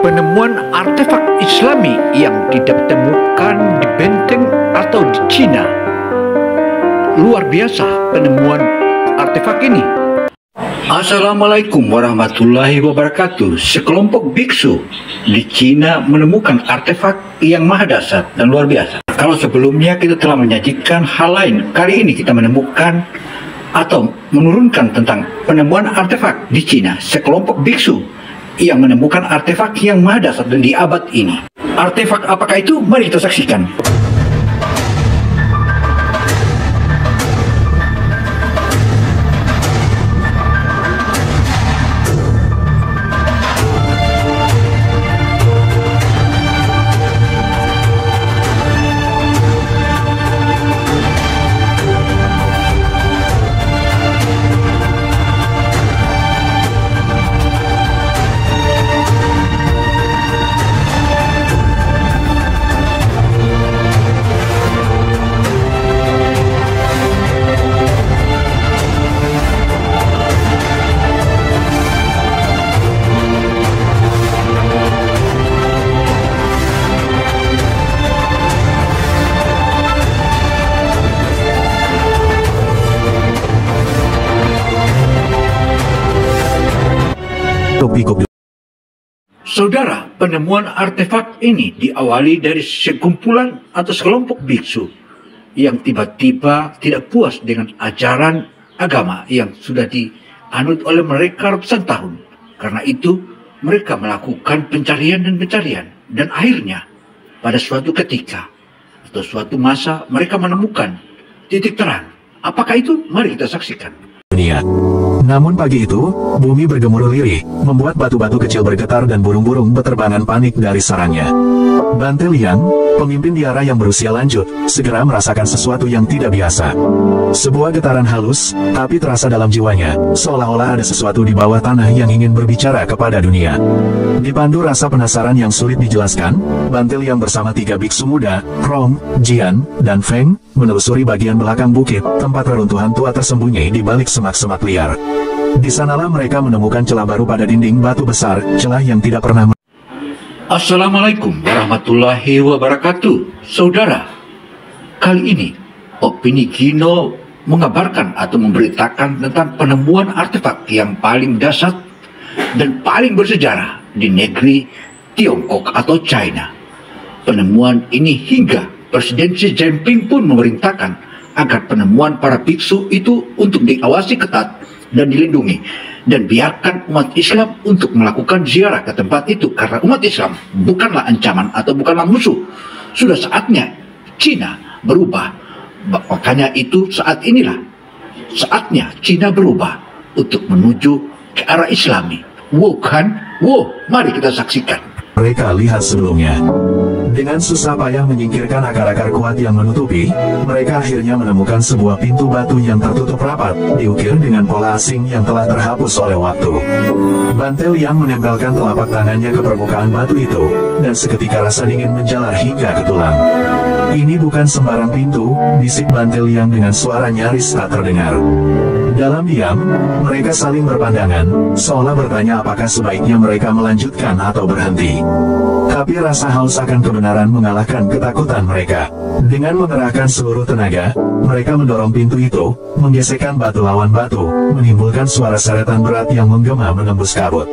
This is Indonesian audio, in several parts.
Penemuan artefak Islami yang tidak ditemukan di benteng atau di Cina. Luar biasa penemuan artefak ini. Assalamualaikum warahmatullahi wabarakatuh. Sekelompok biksu di Cina menemukan artefak yang maha dahsyat dan luar biasa. Kalau sebelumnya kita telah menyajikan hal lain, kali ini kita menemukan atau menurunkan tentang penemuan artefak di Cina. Sekelompok biksu yang menemukan artefak yang maha dahsyat dan di abad ini. Artefak apakah itu? Mari kita saksikan. Saudara, penemuan artefak ini diawali dari sekumpulan atau sekelompok biksu yang tiba-tiba tidak puas dengan ajaran agama yang sudah dianut oleh mereka ratusan tahun. Karena itu, mereka melakukan pencarian dan akhirnya pada suatu ketika atau suatu masa mereka menemukan titik terang. Apakah itu? Mari kita saksikan. Namun pagi itu, bumi bergemuruh lirih, membuat batu-batu kecil bergetar dan burung-burung beterbangan panik dari sarangnya. Bante Liang, pemimpin Diara yang berusia lanjut, segera merasakan sesuatu yang tidak biasa. Sebuah getaran halus, tapi terasa dalam jiwanya, seolah-olah ada sesuatu di bawah tanah yang ingin berbicara kepada dunia. Dipandu rasa penasaran yang sulit dijelaskan, Bante Liang bersama 3 biksu muda, Rong, Jian, dan Feng, menelusuri bagian belakang bukit, tempat reruntuhan tua tersembunyi di balik semak-semak liar. Di sanalah mereka menemukan celah baru pada dinding batu besar, celah yang tidak pernah. Assalamualaikum warahmatullahi wabarakatuh. Saudara, kali ini Opini Kino mengabarkan atau memberitakan tentang penemuan artefak yang paling dahsyat dan paling bersejarah di negeri Tiongkok atau China. Penemuan ini hingga Presiden Xi Jinping pun memerintahkan agar penemuan para biksu itu untuk diawasi ketat dan dilindungi, dan biarkan umat Islam untuk melakukan ziarah ke tempat itu, karena umat Islam bukanlah ancaman atau bukanlah musuh. Sudah saatnya Cina berubah. Makanya itu saatnya Cina berubah untuk menuju ke arah Islami. Wow kan? Wow, mari kita saksikan. Mereka lihat sebelumnya. Dengan susah payah menyingkirkan akar-akar kuat yang menutupi, mereka akhirnya menemukan sebuah pintu batu yang tertutup rapat, diukir dengan pola asing yang telah terhapus oleh waktu. Bante Liang menempelkan telapak tangannya ke permukaan batu itu, dan seketika rasa dingin menjalar hingga ke tulang. Ini bukan sembarang pintu, bisik Bante Liang dengan suara nyaris tak terdengar. Dalam diam, mereka saling berpandangan, seolah bertanya apakah sebaiknya mereka melanjutkan atau berhenti. Tapi rasa haus akan kebenaran mengalahkan ketakutan mereka. Dengan mengerahkan seluruh tenaga, mereka mendorong pintu itu, menggesekkan batu lawan batu, menimbulkan suara seretan berat yang menggema menembus kabut.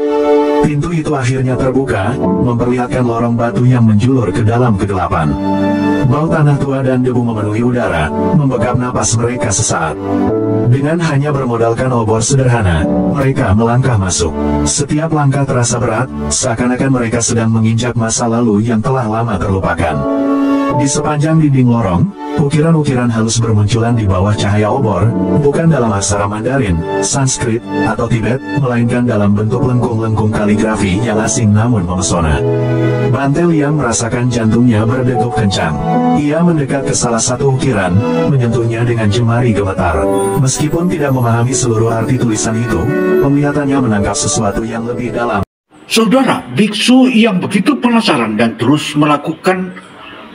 Pintu itu akhirnya terbuka, memperlihatkan lorong batu yang menjulur ke dalam kegelapan. Bau tanah tua dan debu memenuhi udara, membekap napas mereka sesaat. Dengan hanya bermodalkan obor sederhana, mereka melangkah masuk. Setiap langkah terasa berat, seakan-akan mereka sedang menginjak masa lalu yang telah lama terlupakan. Di sepanjang dinding lorong, ukiran-ukiran halus bermunculan di bawah cahaya obor, bukan dalam aksara Mandarin, Sanskrit, atau Tibet, melainkan dalam bentuk lengkung-lengkung kaligrafi yang asing namun memesona. Bante Liang merasakan jantungnya berdegup kencang. Ia mendekat ke salah satu ukiran, menyentuhnya dengan jemari gemetar. Meskipun tidak memahami seluruh arti tulisan itu, penglihatannya menangkap sesuatu yang lebih dalam. Saudara, biksu yang begitu penasaran dan terus melakukan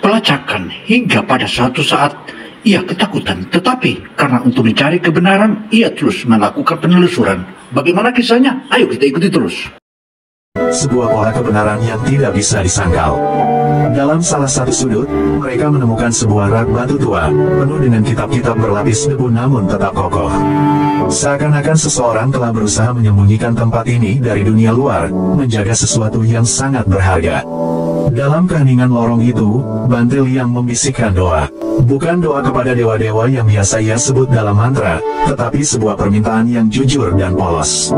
pelacakan hingga pada suatu saat ia ketakutan, tetapi karena untuk mencari kebenaran ia terus melakukan penelusuran. Bagaimana kisahnya? Ayo kita ikuti terus. Sebuah pola kebenaran yang tidak bisa disangkal. Dalam salah satu sudut, mereka menemukan sebuah rak batu tua, penuh dengan kitab-kitab berlapis debu namun tetap kokoh. Seakan-akan seseorang telah berusaha menyembunyikan tempat ini dari dunia luar, menjaga sesuatu yang sangat berharga. Dalam keheningan lorong itu, Bante Liang membisikkan doa. Bukan doa kepada dewa-dewa yang biasa ia sebut dalam mantra, tetapi sebuah permintaan yang jujur dan polos.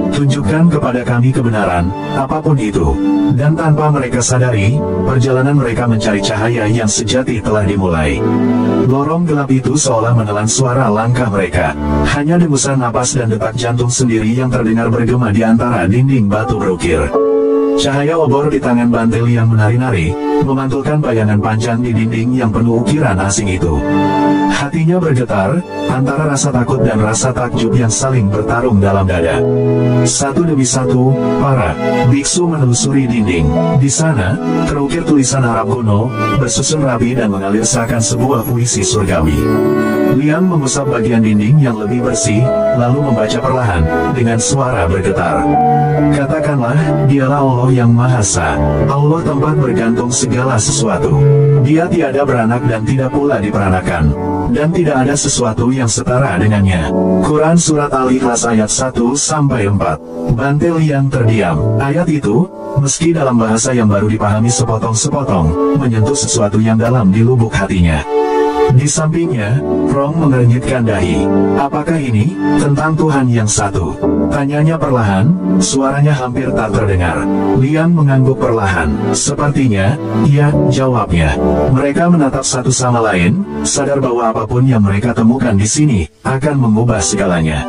Tunjukkan kepada kami kebenaran, apapun itu. Dan tanpa mereka sadari, perjalanan mereka mencari cahaya yang sejati telah dimulai. Lorong gelap itu seolah menelan suara langkah mereka. Hanya dengusan napas dan detak jantung sendiri yang terdengar bergema di antara dinding batu berukir. Cahaya obor di tangan Bante Liang menari-nari, memantulkan bayangan panjang di dinding yang penuh ukiran asing itu. Hatinya bergetar, antara rasa takut dan rasa takjub yang saling bertarung dalam dada. Satu demi satu, para biksu menelusuri dinding. Di sana, terukir tulisan Arab kuno, bersusun rapi dan mengalir seakan sebuah puisi surgawi. Liang mengusap bagian dinding yang lebih bersih, lalu membaca perlahan, dengan suara bergetar. Katakanlah, dialah Allah yang Maha Esa, Allah tempat bergantung segala sesuatu. Dia tiada beranak dan tidak pula diperanakan, dan tidak ada sesuatu yang setara dengannya. Quran Surat Al-Ikhlas ayat 1-4. Bante Liang terdiam. Ayat itu, meski dalam bahasa yang baru dipahami sepotong-sepotong, menyentuh sesuatu yang dalam di lubuk hatinya. Di sampingnya, Rong mengernyitkan dahi. Apakah ini tentang Tuhan yang satu? Tanyanya perlahan, suaranya hampir tak terdengar. Liang mengangguk perlahan. Sepertinya, iya, jawabnya. Mereka menatap satu sama lain, sadar bahwa apapun yang mereka temukan di sini akan mengubah segalanya.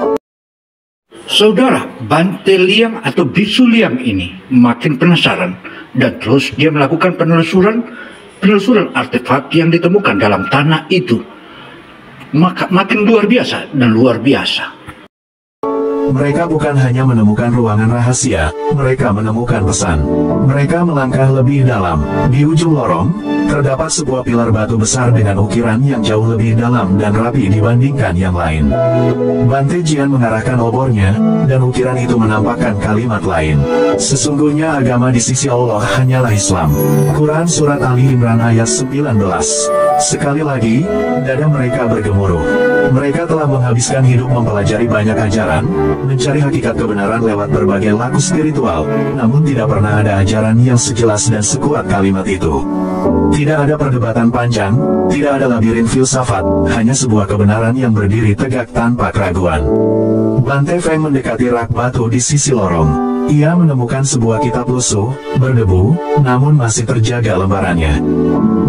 Saudara, Bante Liang atau Biksu Liang ini makin penasaran dan terus dia melakukan penelusuran artefak yang ditemukan dalam tanah itu. Maka makin luar biasa dan luar biasa. Mereka bukan hanya menemukan ruangan rahasia, mereka menemukan pesan. Mereka melangkah lebih dalam. Di ujung lorong, terdapat sebuah pilar batu besar dengan ukiran yang jauh lebih dalam dan rapi dibandingkan yang lain. Bante Jian mengarahkan obornya, dan ukiran itu menampakkan kalimat lain. Sesungguhnya agama di sisi Allah hanyalah Islam. Quran Surat Ali Imran ayat 19. Sekali lagi, dada mereka bergemuruh. Mereka telah menghabiskan hidup mempelajari banyak ajaran, mencari hakikat kebenaran lewat berbagai laku spiritual, namun tidak pernah ada ajaran yang sejelas dan sekuat kalimat itu. Tidak ada perdebatan panjang, tidak ada labirin filsafat, hanya sebuah kebenaran yang berdiri tegak tanpa keraguan. Bante Feng mendekati rak batu di sisi lorong. Ia menemukan sebuah kitab lusuh, berdebu, namun masih terjaga lembarannya.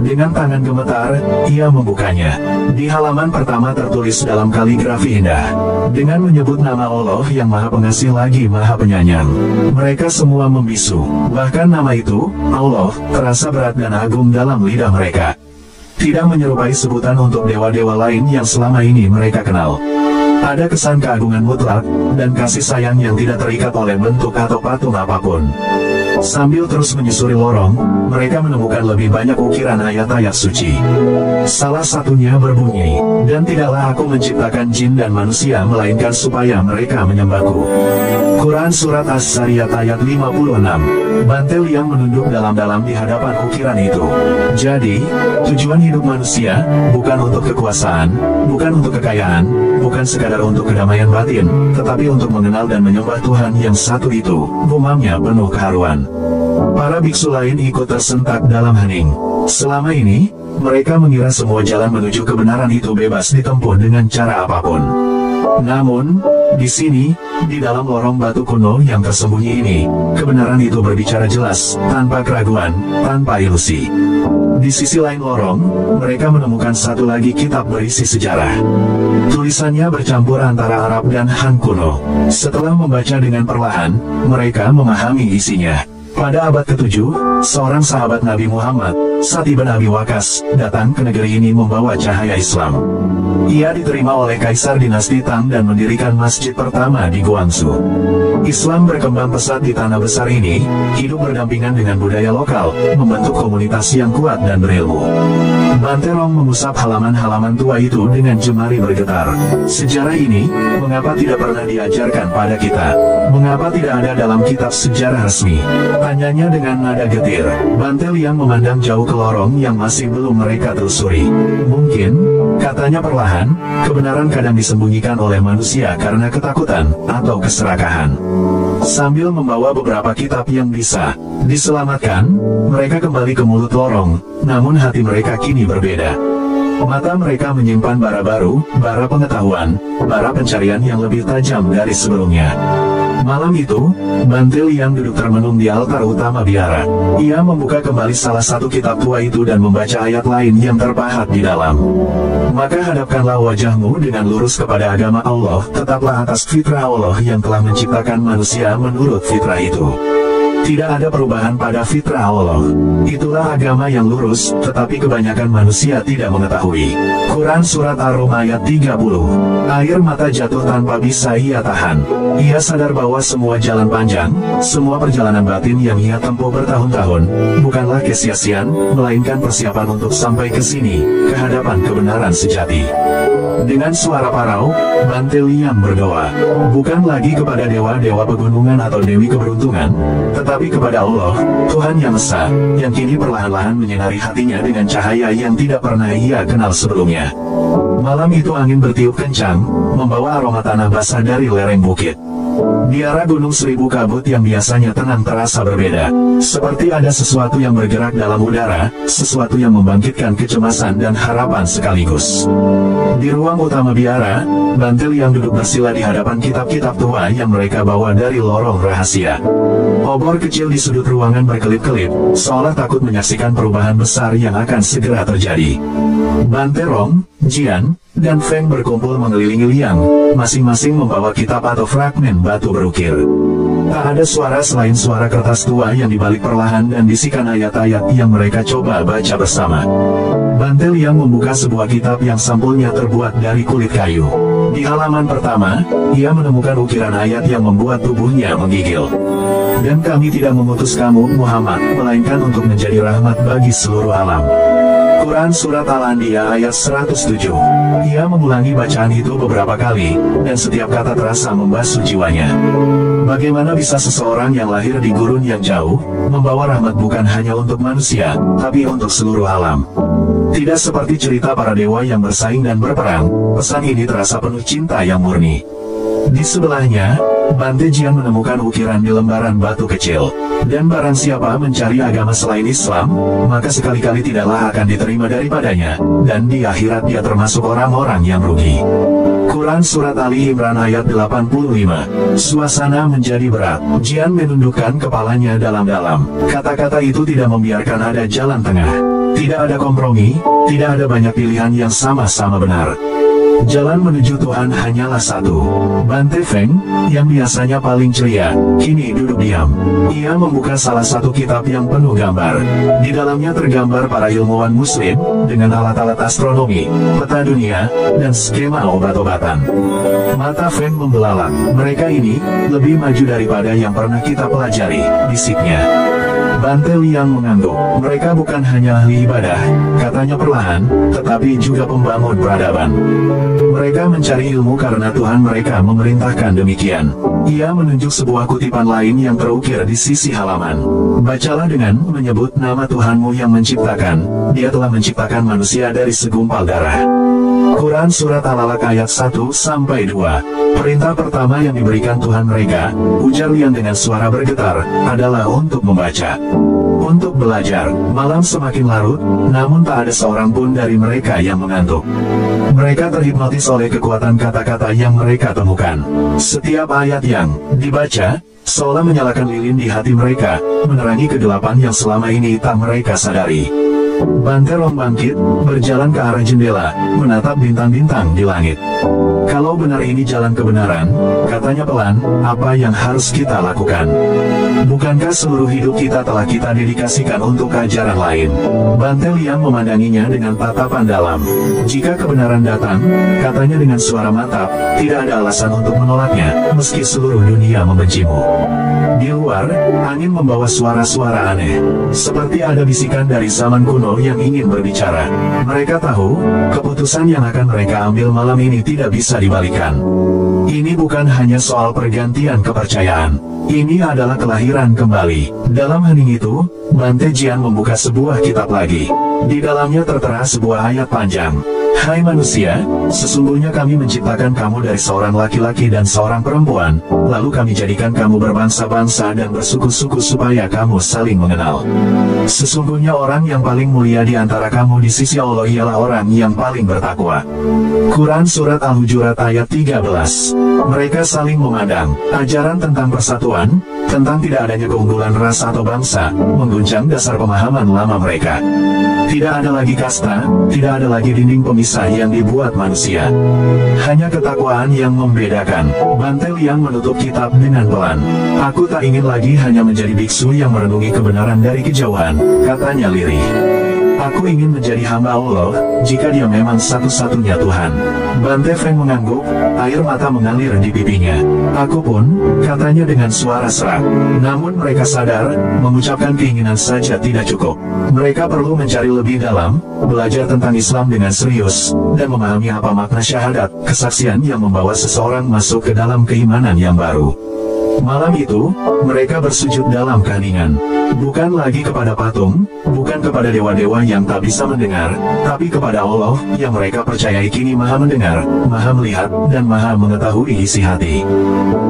Dengan tangan gemetar, ia membukanya. Di halaman pertama tertulis dalam kaligrafi indah, dengan menyebut nama Allah yang Maha Pengasih lagi Maha Penyayang. Mereka semua membisu, bahkan nama itu, Allah, terasa berat dan agung dalam lidah mereka. Tidak menyerupai sebutan untuk dewa-dewa lain yang selama ini mereka kenal. Ada kesan keagungan mutlak, dan kasih sayang yang tidak terikat oleh bentuk atau patung apapun. Sambil terus menyusuri lorong, mereka menemukan lebih banyak ukiran ayat-ayat suci. Salah satunya berbunyi, dan tidaklah aku menciptakan jin dan manusia melainkan supaya mereka menyembahku. Quran Surat As-Sariyat ayat 56. Bante Liang menunduk dalam-dalam di hadapan ukiran itu. Jadi, tujuan hidup manusia, bukan untuk kekuasaan, bukan untuk kekayaan, bukan sekadar untuk kedamaian batin, tetapi untuk mengenal dan menyembah Tuhan yang satu itu, gumamnya penuh keharuan. Para biksu lain ikut tersentak dalam hening. Selama ini, mereka mengira semua jalan menuju kebenaran itu bebas ditempuh dengan cara apapun. Namun, di sini, di dalam lorong batu kuno yang tersembunyi ini, kebenaran itu berbicara jelas, tanpa keraguan, tanpa ilusi. Di sisi lain lorong, mereka menemukan satu lagi kitab berisi sejarah. Tulisannya bercampur antara Arab dan Han kuno. Setelah membaca dengan perlahan, mereka memahami isinya. Pada abad ke-7, seorang sahabat Nabi Muhammad, Sa'd bin Abi Waqqas, datang ke negeri ini membawa cahaya Islam. Ia diterima oleh Kaisar dinasti Tang dan mendirikan masjid pertama di Guangzhou. Islam berkembang pesat di tanah besar ini, hidup berdampingan dengan budaya lokal, membentuk komunitas yang kuat dan berilmu. Banterong mengusap halaman-halaman tua itu dengan jemari bergetar. Sejarah ini, mengapa tidak pernah diajarkan pada kita? Mengapa tidak ada dalam kitab sejarah resmi? Tanyanya dengan nada getir. Bantel yang memandang jauh ke lorong yang masih belum mereka telusuri. Mungkin, katanya perlahan, kebenaran kadang disembunyikan oleh manusia karena ketakutan atau keserakahan. Sambil membawa beberapa kitab yang bisa diselamatkan, mereka kembali ke mulut lorong, namun hati mereka kini berbeda. Mata mereka menyimpan bara baru, bara pengetahuan, bara pencarian yang lebih tajam dari sebelumnya. Malam itu, Bantil yang duduk termenung di altar utama biara. Ia membuka kembali salah satu kitab tua itu dan membaca ayat lain yang terpahat di dalam. Maka hadapkanlah wajahmu dengan lurus kepada agama Allah, tetaplah atas fitrah Allah yang telah menciptakan manusia menurut fitrah itu. Tidak ada perubahan pada fitrah Allah. Itulah agama yang lurus, tetapi kebanyakan manusia tidak mengetahui. Quran Surat Ar-Rum ayat 30. Air mata jatuh tanpa bisa ia tahan. Ia sadar bahwa semua jalan panjang, semua perjalanan batin yang ia tempuh bertahun-tahun, bukanlah kesia-siaan, melainkan persiapan untuk sampai ke sini, ke hadapan kebenaran sejati. Dengan suara parau, Bantil yang berdoa, bukan lagi kepada dewa-dewa pegunungan atau dewi keberuntungan, tetapi kepada Allah, Tuhan yang Esa, yang kini perlahan-lahan menyinari hatinya dengan cahaya yang tidak pernah ia kenal sebelumnya. Malam itu angin bertiup kencang, membawa aroma tanah basah dari lereng bukit. Di arah Gunung Seribu Kabut yang biasanya tenang terasa berbeda. Seperti ada sesuatu yang bergerak dalam udara, sesuatu yang membangkitkan kecemasan dan harapan sekaligus. Di ruang utama biara, Bantil yang duduk bersila di hadapan kitab-kitab tua yang mereka bawa dari lorong rahasia. Obor kecil di sudut ruangan berkelip-kelip, seolah takut menyaksikan perubahan besar yang akan segera terjadi. Banterong, Jian, dan Feng berkumpul mengelilingi Liang, masing-masing membawa kitab atau fragmen batu berukir. Tak ada suara selain suara kertas tua yang dibalik perlahan dan bisikan ayat-ayat yang mereka coba baca bersama. Bantil yang membuka sebuah kitab yang sampulnya terbuat dari kulit kayu. Di halaman pertama, ia menemukan ukiran ayat yang membuat tubuhnya menggigil. Dan kami tidak mengutus kamu, Muhammad, melainkan untuk menjadi rahmat bagi seluruh alam. Quran Surat Al-Anbiya ayat 107. Ia mengulangi bacaan itu beberapa kali, dan setiap kata terasa membasuh jiwanya. Bagaimana bisa seseorang yang lahir di gurun yang jauh, membawa rahmat bukan hanya untuk manusia, tapi untuk seluruh alam? Tidak seperti cerita para dewa yang bersaing dan berperang, pesan ini terasa penuh cinta yang murni. Di sebelahnya, Bante Jian menemukan ukiran di lembaran batu kecil. Dan barang siapa mencari agama selain Islam, maka sekali-kali tidaklah akan diterima daripadanya, dan di akhirat dia termasuk orang-orang yang rugi. Quran Surat Ali Imran ayat 85. Suasana menjadi berat. Jian menundukkan kepalanya dalam-dalam. Kata-kata itu tidak membiarkan ada jalan tengah. Tidak ada kompromi, tidak ada banyak pilihan yang sama-sama benar. Jalan menuju Tuhan hanyalah satu. Bante Feng, yang biasanya paling ceria, kini duduk diam. Ia membuka salah satu kitab yang penuh gambar. Di dalamnya tergambar para ilmuwan muslim, dengan alat-alat astronomi, peta dunia, dan skema obat-obatan. Mata Feng membelalak. Mereka ini, lebih maju daripada yang pernah kita pelajari, bisiknya. Bante Liang mengangguk. Mereka bukan hanya ahli ibadah, katanya perlahan, tetapi juga pembangun peradaban. Mereka mencari ilmu karena Tuhan mereka memerintahkan demikian. Ia menunjuk sebuah kutipan lain yang terukir di sisi halaman. Bacalah dengan menyebut nama Tuhanmu yang menciptakan. Dia telah menciptakan manusia dari segumpal darah. Quran Surat Al-Alaq ayat 1-2. Perintah pertama yang diberikan Tuhan mereka, ujar Liang dengan suara bergetar, adalah untuk membaca. Untuk belajar. Malam semakin larut, namun tak ada seorang pun dari mereka yang mengantuk. Mereka terhipnotis oleh kekuatan kata-kata yang mereka temukan. Setiap ayat yang dibaca, seolah menyalakan lilin di hati mereka, menerangi kegelapan yang selama ini tak mereka sadari. Bante Rong bangkit, berjalan ke arah jendela, menatap bintang-bintang di langit. Kalau benar ini jalan kebenaran, katanya pelan, apa yang harus kita lakukan? Bukankah seluruh hidup kita telah kita dedikasikan untuk ajaran lain? Bante Liang memandanginya dengan tatapan dalam. Jika kebenaran datang, katanya dengan suara mantap, tidak ada alasan untuk menolaknya, meski seluruh dunia membencimu. Di luar, angin membawa suara-suara aneh. Seperti ada bisikan dari zaman kuno yang ingin berbicara. Mereka tahu, keputusan yang akan mereka ambil malam ini tidak bisa dibalikan. Ini bukan hanya soal pergantian kepercayaan. Ini adalah kelahiran kembali. Dalam hening itu, Bante Jian membuka sebuah kitab lagi. Di dalamnya tertera sebuah ayat panjang. Hai manusia, sesungguhnya kami menciptakan kamu dari seorang laki-laki dan seorang perempuan, lalu kami jadikan kamu berbangsa-bangsa dan bersuku-suku supaya kamu saling mengenal. Sesungguhnya orang yang paling mulia di antara kamu di sisi Allah ialah orang yang paling bertakwa. Quran Surat Al-Hujurat ayat 13. Mereka saling memandang. Ajaran tentang persatuan, tentang tidak adanya keunggulan ras atau bangsa, mengguncang dasar pemahaman lama mereka. Tidak ada lagi kasta, tidak ada lagi dinding pemisah yang dibuat manusia. Hanya ketakwaan yang membedakan. Bante Liang menutup kitab dengan pelan. Aku tak ingin lagi hanya menjadi biksu yang merenungi kebenaran dari kejauhan, katanya lirih. Aku ingin menjadi hamba Allah, jika dia memang satu-satunya Tuhan. Bante Feng mengangguk, air mata mengalir di pipinya. Aku pun, katanya dengan suara serak. Namun mereka sadar, mengucapkan keinginan saja tidak cukup. Mereka perlu mencari lebih dalam, belajar tentang Islam dengan serius, dan memahami apa makna syahadat, kesaksian yang membawa seseorang masuk ke dalam keimanan yang baru. Malam itu, mereka bersujud dalam keheningan. Bukan lagi kepada patung, bukan kepada dewa-dewa yang tak bisa mendengar, tapi kepada Allah yang mereka percayai kini maha mendengar, maha melihat, dan maha mengetahui isi hati.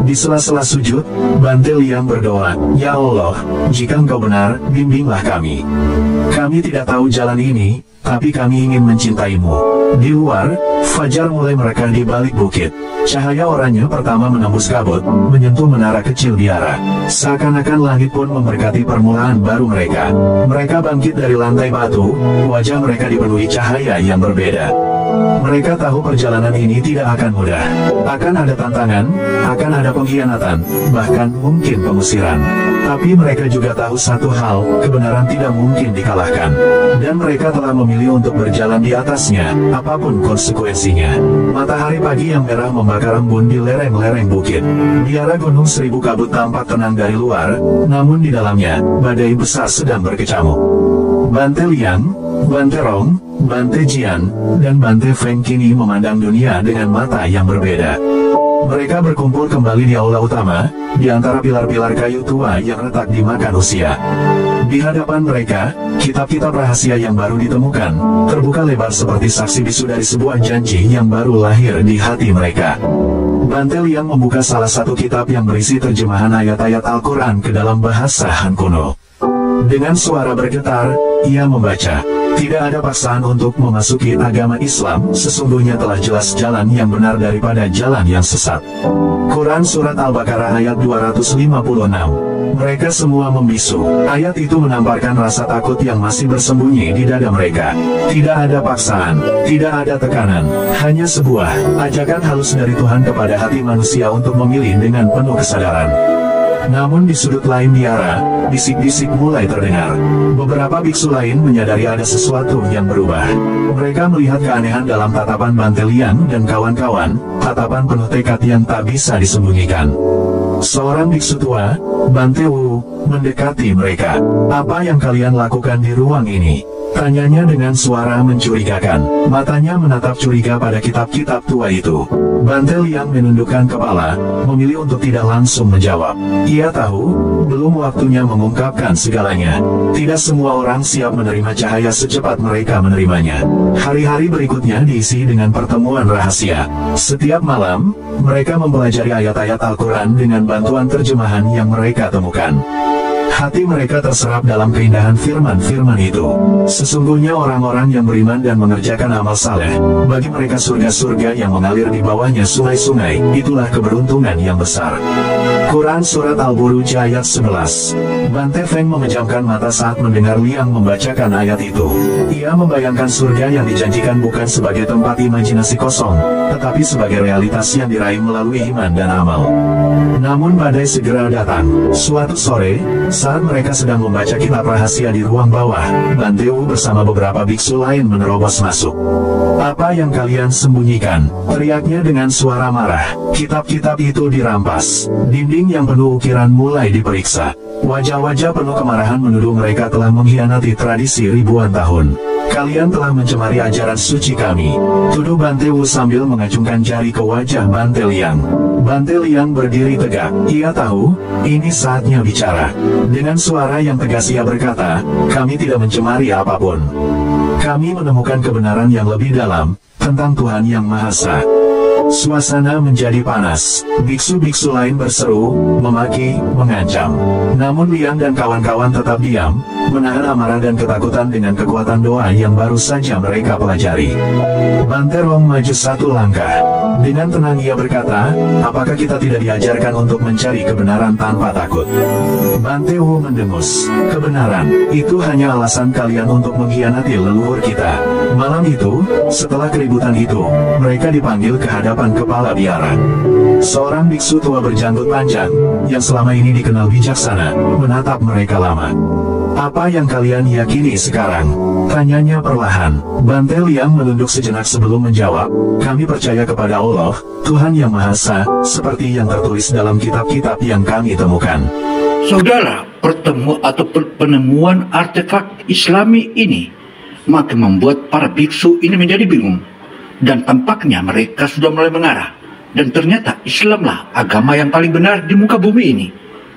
Di sela-sela sujud, Bante Liang berdoa, Ya Allah, jika Engkau benar, bimbinglah kami. Kami tidak tahu jalan ini, tapi kami ingin mencintaimu. Di luar, fajar mulai merekah di balik bukit. Cahaya oranye pertama menembus kabut, menyentuh menara kecil biara. Seakan-akan langit pun memberkati permulaan baru mereka. Mereka bangkit dari lantai batu, wajah mereka dipenuhi cahaya yang berbeda. Mereka tahu perjalanan ini tidak akan mudah. Akan ada tantangan, akan ada pengkhianatan, bahkan mungkin pengusiran. Tapi mereka juga tahu satu hal, kebenaran tidak mungkin dikalahkan. Dan mereka telah memilih untuk berjalan di atasnya, apapun konsekuensinya. Matahari pagi yang merah membakar embun di lereng-lereng bukit. Biara Gunung Seribu Kabut tampak tenang dari luar, namun di dalamnya, badai besar sedang berkecamuk. Bante Liang, Bante Rong, Bante Jian, dan Bante Feng kini memandang dunia dengan mata yang berbeda. Mereka berkumpul kembali di aula utama, di antara pilar-pilar kayu tua yang retak dimakan usia. Di hadapan mereka, kitab-kitab rahasia yang baru ditemukan, terbuka lebar seperti saksi bisu dari sebuah janji yang baru lahir di hati mereka. Bante Liang membuka salah satu kitab yang berisi terjemahan ayat-ayat Al-Quran ke dalam bahasa Han kuno. Dengan suara bergetar, ia membaca, tidak ada paksaan untuk memasuki agama Islam, sesungguhnya telah jelas jalan yang benar daripada jalan yang sesat. Quran Surat Al-Baqarah ayat 256. Mereka semua membisu. Ayat itu menamparkan rasa takut yang masih bersembunyi di dada mereka. Tidak ada paksaan, tidak ada tekanan, hanya sebuah ajakan halus dari Tuhan kepada hati manusia untuk memilih dengan penuh kesadaran. Namun di sudut lain biara, bisik-bisik mulai terdengar. Beberapa biksu lain menyadari ada sesuatu yang berubah. Mereka melihat keanehan dalam tatapan Bante Liang dan kawan-kawan, tatapan penuh tekad yang tak bisa disembunyikan. Seorang biksu tua, Bante Wu, mendekati mereka. Apa yang kalian lakukan di ruang ini? Tanyanya dengan suara mencurigakan. Matanya menatap curiga pada kitab-kitab tua itu. Bante Liang menundukkan kepala, memilih untuk tidak langsung menjawab. Ia tahu, belum waktunya mengungkapkan segalanya. Tidak semua orang siap menerima cahaya secepat mereka menerimanya. Hari-hari berikutnya diisi dengan pertemuan rahasia. Setiap malam, mereka mempelajari ayat-ayat Al-Quran dengan bantuan terjemahan yang mereka temukan. Hati mereka terserap dalam keindahan firman-firman itu. Sesungguhnya orang-orang yang beriman dan mengerjakan amal saleh, bagi mereka surga-surga yang mengalir di bawahnya sungai-sungai, itulah keberuntungan yang besar. Quran Surat Al-Buruj ayat 11. Bante Feng memejamkan mata saat mendengar Liang membacakan ayat itu. Ia membayangkan surga yang dijanjikan bukan sebagai tempat imajinasi kosong, tetapi sebagai realitas yang diraih melalui iman dan amal. Namun badai segera datang. Suatu sore, saat mereka sedang membaca kitab rahasia di ruang bawah, Bante Wu bersama beberapa biksu lain menerobos masuk. "Apa yang kalian sembunyikan?" teriaknya dengan suara marah. Kitab-kitab itu dirampas. Dinding yang penuh ukiran mulai diperiksa. Wajah-wajah penuh kemarahan menuduh mereka telah mengkhianati tradisi ribuan tahun. "Kalian telah mencemari ajaran suci kami," tuduh Bante Wu sambil mengacungkan jari ke wajah Bante Liang. Bante Liang berdiri tegak. Ia tahu, ini saatnya bicara. Dengan suara yang tegas ia berkata, "Kami tidak mencemari apapun. Kami menemukan kebenaran yang lebih dalam, tentang Tuhan Yang Maha Esa." Suasana menjadi panas. Biksu-biksu lain berseru, memaki, mengancam. Namun Liang dan kawan-kawan tetap diam, menahan amarah dan ketakutan dengan kekuatan doa yang baru saja mereka pelajari. Bante Rong maju satu langkah. Dengan tenang ia berkata, "Apakah kita tidak diajarkan untuk mencari kebenaran tanpa takut?" Bante Wu mendengus. "Kebenaran, itu hanya alasan kalian untuk mengkhianati leluhur kita." Malam itu, setelah keributan itu, mereka dipanggil ke hadapan kepala biara. Seorang biksu tua berjanggut panjang, yang selama ini dikenal bijaksana, menatap mereka lama. "Apa yang kalian yakini sekarang?" tanyanya perlahan. Bante Liang menunduk sejenak sebelum menjawab, "Kami percaya kepada Allah, Tuhan Yang Maha Esa, seperti yang tertulis dalam kitab-kitab yang kami temukan." Saudara, penemuan artefak Islami ini makin membuat para biksu ini menjadi bingung. Dan tampaknya mereka sudah mulai mengarah. Dan ternyata Islamlah agama yang paling benar di muka bumi ini.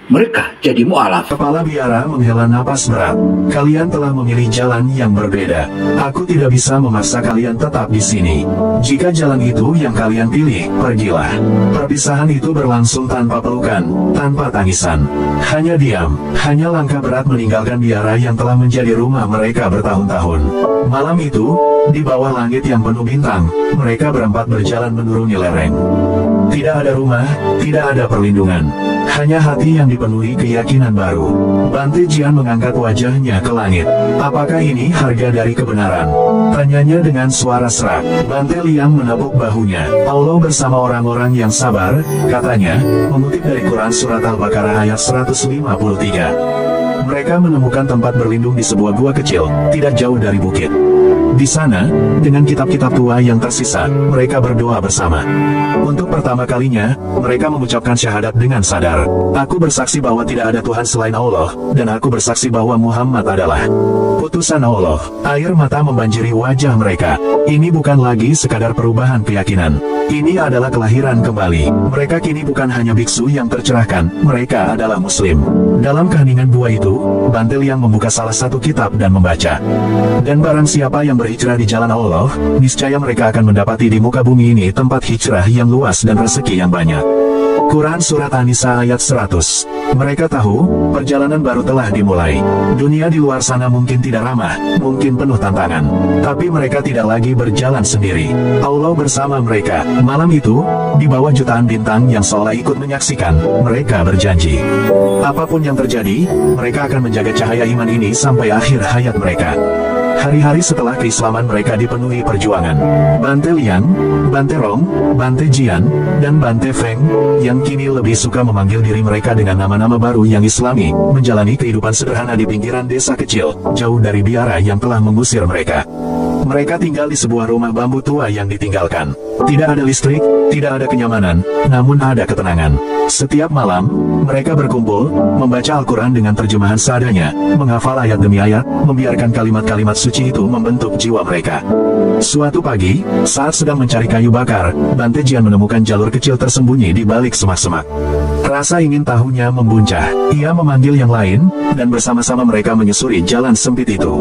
Mereka jadi mu'alaf. Kepala biara menghela napas berat. "Kalian telah memilih jalan yang berbeda. Aku tidak bisa memaksa kalian tetap di sini. Jika jalan itu yang kalian pilih, pergilah." Perpisahan itu berlangsung tanpa pelukan, tanpa tangisan. Hanya diam, hanya langkah berat meninggalkan biara yang telah menjadi rumah mereka bertahun-tahun. Malam itu, di bawah langit yang penuh bintang, mereka berempat berjalan menuruni lereng. Tidak ada rumah, tidak ada perlindungan. Hanya hati yang dipenuhi keyakinan baru. Bante Jian mengangkat wajahnya ke langit. "Apakah ini harga dari kebenaran?" tanyanya dengan suara serak. Bante Liang menepuk bahunya. "Allah bersama orang-orang yang sabar," katanya, mengutip dari Quran Surat Al-Baqarah ayat 153. Mereka menemukan tempat berlindung di sebuah gua kecil, tidak jauh dari bukit. Di sana, dengan kitab-kitab tua yang tersisa, mereka berdoa bersama. Untuk pertama kalinya, mereka mengucapkan syahadat dengan sadar. "Aku bersaksi bahwa tidak ada Tuhan selain Allah, dan aku bersaksi bahwa Muhammad adalah utusan Allah." Air mata membanjiri wajah mereka. Ini bukan lagi sekadar perubahan keyakinan. Ini adalah kelahiran kembali. Mereka kini bukan hanya biksu yang tercerahkan, mereka adalah Muslim. Dalam keheningan gua itu, Bante Liang membuka salah satu kitab dan membaca. "Dan barang siapa yang berhijrah di jalan Allah, niscaya mereka akan mendapati di muka bumi ini tempat hijrah yang luas dan rezeki yang banyak." Quran Surat An-Nisa ayat 100. Mereka tahu, perjalanan baru telah dimulai. Dunia di luar sana mungkin tidak ramah, mungkin penuh tantangan. Tapi mereka tidak lagi berjalan sendiri. Allah bersama mereka. Malam itu, di bawah jutaan bintang yang seolah ikut menyaksikan, mereka berjanji. Apapun yang terjadi, mereka akan menjaga cahaya iman ini sampai akhir hayat mereka. Hari-hari setelah keislaman mereka dipenuhi perjuangan. Bante Liang, Bante Rong, Bante Jian, dan Bante Feng, yang kini lebih suka memanggil diri mereka dengan nama-nama baru yang islami, menjalani kehidupan sederhana di pinggiran desa kecil, jauh dari biara yang telah mengusir mereka. Mereka tinggal di sebuah rumah bambu tua yang ditinggalkan. Tidak ada listrik, tidak ada kenyamanan, namun ada ketenangan. Setiap malam, mereka berkumpul, membaca Al-Quran dengan terjemahan seadanya, menghafal ayat demi ayat, membiarkan kalimat-kalimat suci itu membentuk jiwa mereka. Suatu pagi, saat sedang mencari kayu bakar, Bante Jian menemukan jalur kecil tersembunyi di balik semak-semak. Rasa ingin tahunya membuncah. Ia memanggil yang lain, dan bersama-sama mereka menyusuri jalan sempit itu.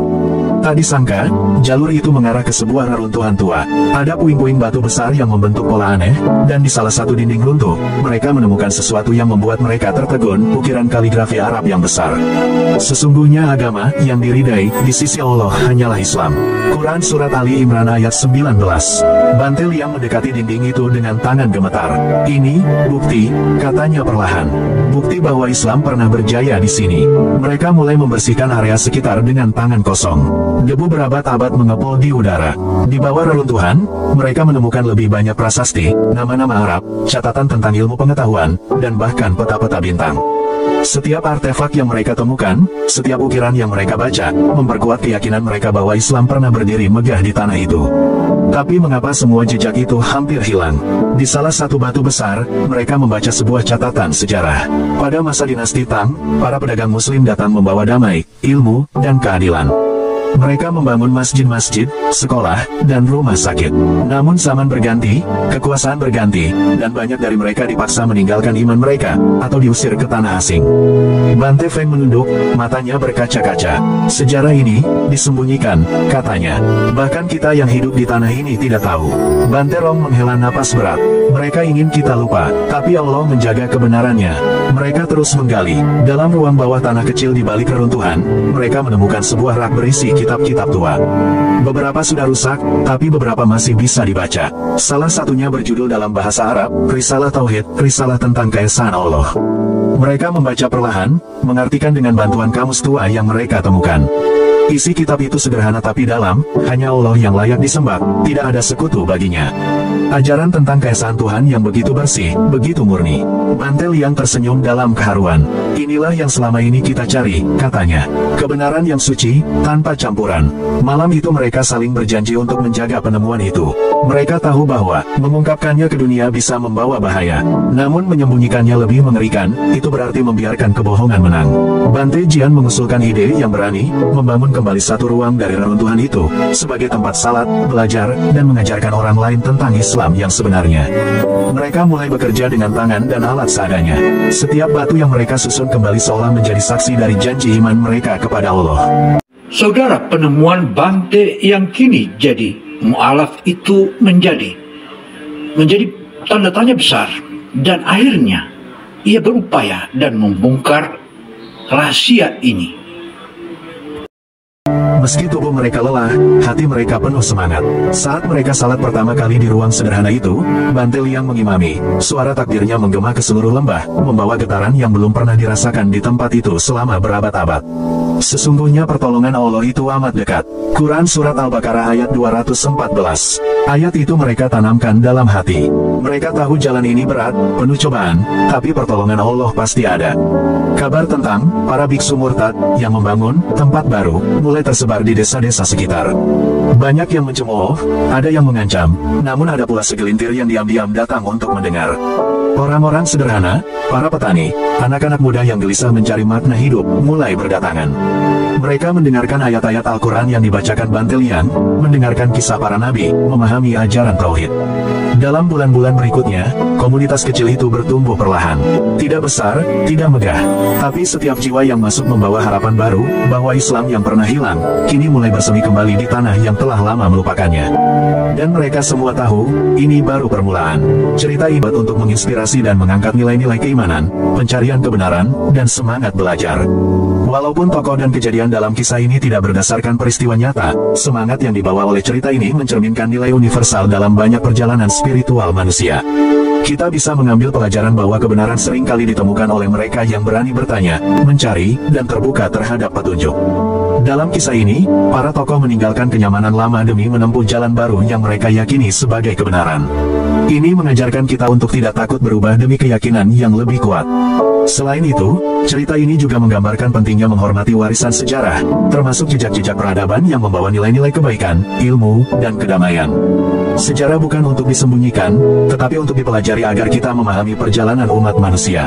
Tak disangka, jalur itu mengarah ke sebuah reruntuhan tua. Ada puing-puing batu besar yang membentuk pola aneh, dan di salah satu dinding runtuh, mereka menemukan sesuatu yang membuat mereka tertegun, ukiran kaligrafi Arab yang besar. Sesungguhnya agama yang diridai di sisi Allah hanyalah Islam. Quran Surat Ali Imran ayat 19. Bante Liang mendekati dinding itu dengan tangan gemetar. Ini, bukti, katanya perlahan. Bukti bahwa Islam pernah berjaya di sini. Mereka mulai membersihkan area sekitar dengan tangan kosong. Debu berabad-abad mengepul di udara. Di bawah reruntuhan, mereka menemukan lebih banyak prasasti, nama-nama Arab, catatan tentang ilmu pengetahuan, dan bahkan peta-peta bintang. Setiap artefak yang mereka temukan, setiap ukiran yang mereka baca, memperkuat keyakinan mereka bahwa Islam pernah berdiri megah di tanah itu. Tapi mengapa semua jejak itu hampir hilang? Di salah satu batu besar, mereka membaca sebuah catatan sejarah. Pada masa dinasti Tang, para pedagang muslim datang membawa damai, ilmu, dan keadilan. Mereka membangun masjid-masjid, sekolah, dan rumah sakit. Namun zaman berganti, kekuasaan berganti, dan banyak dari mereka dipaksa meninggalkan iman mereka, atau diusir ke tanah asing. Bante Feng menunduk, matanya berkaca-kaca. Sejarah ini disembunyikan, katanya. Bahkan kita yang hidup di tanah ini tidak tahu. Bante Rong menghela napas berat. Mereka ingin kita lupa, tapi Allah menjaga kebenarannya. Mereka terus menggali. Dalam ruang bawah tanah kecil di balik reruntuhan, mereka menemukan sebuah rak berisi kitab-kitab tua. Beberapa sudah rusak, tapi beberapa masih bisa dibaca. Salah satunya berjudul dalam bahasa Arab, Risalah Tauhid, Risalah tentang Keesaan Allah. Mereka membaca perlahan, mengartikan dengan bantuan kamus tua yang mereka temukan. Isi kitab itu sederhana tapi dalam, hanya Allah yang layak disembah, tidak ada sekutu baginya. Ajaran tentang keesaan Tuhan yang begitu bersih, begitu murni. Bante Liang tersenyum dalam keharuan. Inilah yang selama ini kita cari, katanya. Kebenaran yang suci, tanpa campuran. Malam itu mereka saling berjanji untuk menjaga penemuan itu. Mereka tahu bahwa, mengungkapkannya ke dunia bisa membawa bahaya. Namun menyembunyikannya lebih mengerikan, itu berarti membiarkan kebohongan menang. Bante Jian mengusulkan ide yang berani, membangun kembali satu ruang dari reruntuhan itu, sebagai tempat salat, belajar, dan mengajarkan orang lain tentang Islam yang sebenarnya. Mereka mulai bekerja dengan tangan dan alat seadanya. Setiap batu yang mereka susun kembali seolah menjadi saksi dari janji iman mereka kepada Allah. Saudara, penemuan Bante yang kini jadi mu'alaf itu menjadi tanda tanya besar, dan akhirnya ia berupaya dan membongkar rahasia ini. Meski tubuh mereka lelah, hati mereka penuh semangat. Saat mereka salat pertama kali di ruang sederhana itu, Bante Liang mengimami. Suara takbirnya menggema ke seluruh lembah, membawa getaran yang belum pernah dirasakan di tempat itu selama berabad-abad. Sesungguhnya pertolongan Allah itu amat dekat. Quran Surat Al-Baqarah ayat 214. Ayat itu mereka tanamkan dalam hati. Mereka tahu jalan ini berat, penuh cobaan, tapi pertolongan Allah pasti ada. Kabar tentang para biksu murtad yang membangun tempat baru mulai tersebar di desa-desa sekitar. Banyak yang mencemooh, ada yang mengancam, namun ada pula segelintir yang diam-diam datang untuk mendengar. Orang-orang sederhana, para petani, anak-anak muda yang gelisah mencari makna hidup, mulai berdatangan. Mereka mendengarkan ayat-ayat Al-Quran yang dibacakan Bante Liang, mendengarkan kisah para nabi, memahami ajaran Tauhid. Dalam bulan-bulan berikutnya, komunitas kecil itu bertumbuh perlahan. Tidak besar, tidak megah, tapi setiap jiwa yang masuk membawa harapan baru, bahwa Islam yang pernah hilang, kini mulai bersemi kembali di tanah yang telah lama melupakannya. Dan mereka semua tahu, ini baru permulaan. Cerita ibadat untuk menginspirasi dan mengangkat nilai-nilai keimanan, pencarian kebenaran, dan semangat belajar. Walaupun tokoh dan kejadian dalam kisah ini tidak berdasarkan peristiwa nyata, semangat yang dibawa oleh cerita ini mencerminkan nilai universal dalam banyak perjalanan spiritual manusia. Kita bisa mengambil pelajaran bahwa kebenaran seringkali ditemukan oleh mereka yang berani bertanya, mencari, dan terbuka terhadap petunjuk. Dalam kisah ini, para tokoh meninggalkan kenyamanan lama demi menempuh jalan baru yang mereka yakini sebagai kebenaran. Ini mengajarkan kita untuk tidak takut berubah demi keyakinan yang lebih kuat. Selain itu, cerita ini juga menggambarkan pentingnya menghormati warisan sejarah, termasuk jejak-jejak peradaban yang membawa nilai-nilai kebaikan, ilmu, dan kedamaian. Sejarah bukan untuk disembunyikan, tetapi untuk dipelajari agar kita memahami perjalanan umat manusia.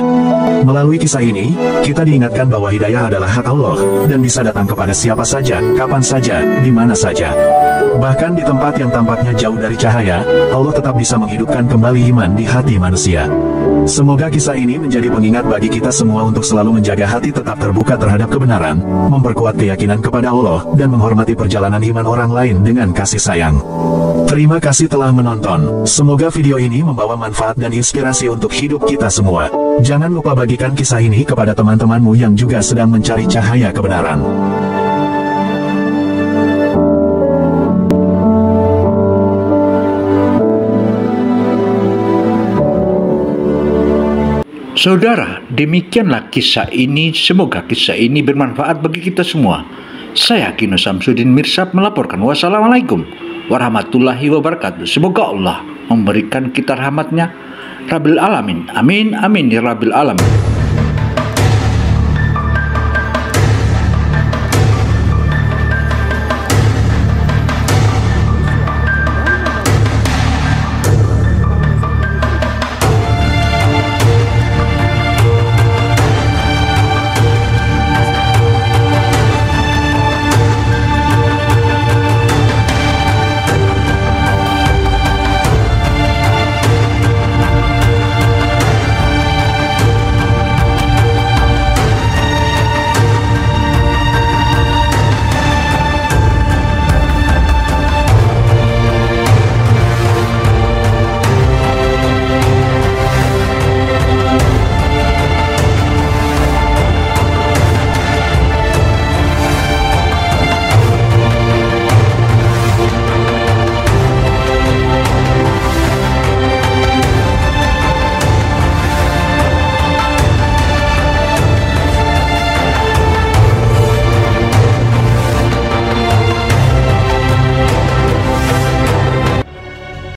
Melalui kisah ini, kita diingatkan bahwa hidayah adalah hak Allah, dan bisa datang kepada siapa saja, kapan saja, di mana saja. Bahkan di tempat yang tampaknya jauh dari cahaya, Allah tetap bisa menghidupkan kembali iman di hati manusia. Semoga kisah ini menjadi pengingat bagi kita semua untuk selalu menjaga hati tetap terbuka terhadap kebenaran, memperkuat keyakinan kepada Allah, dan menghormati perjalanan iman orang lain dengan kasih sayang. Terima kasih telah menonton. Semoga video ini membawa manfaat dan inspirasi untuk hidup kita semua. Jangan lupa bagikan kisah ini kepada teman-temanmu yang juga sedang mencari cahaya kebenaran. Saudara, demikianlah kisah ini. Semoga kisah ini bermanfaat bagi kita semua. Saya Kino Samsudin Mirsad melaporkan. Wassalamualaikum warahmatullahi wabarakatuh. Semoga Allah memberikan kita rahmatnya. Rabbil alamin. Amin amin ya rabbil alamin.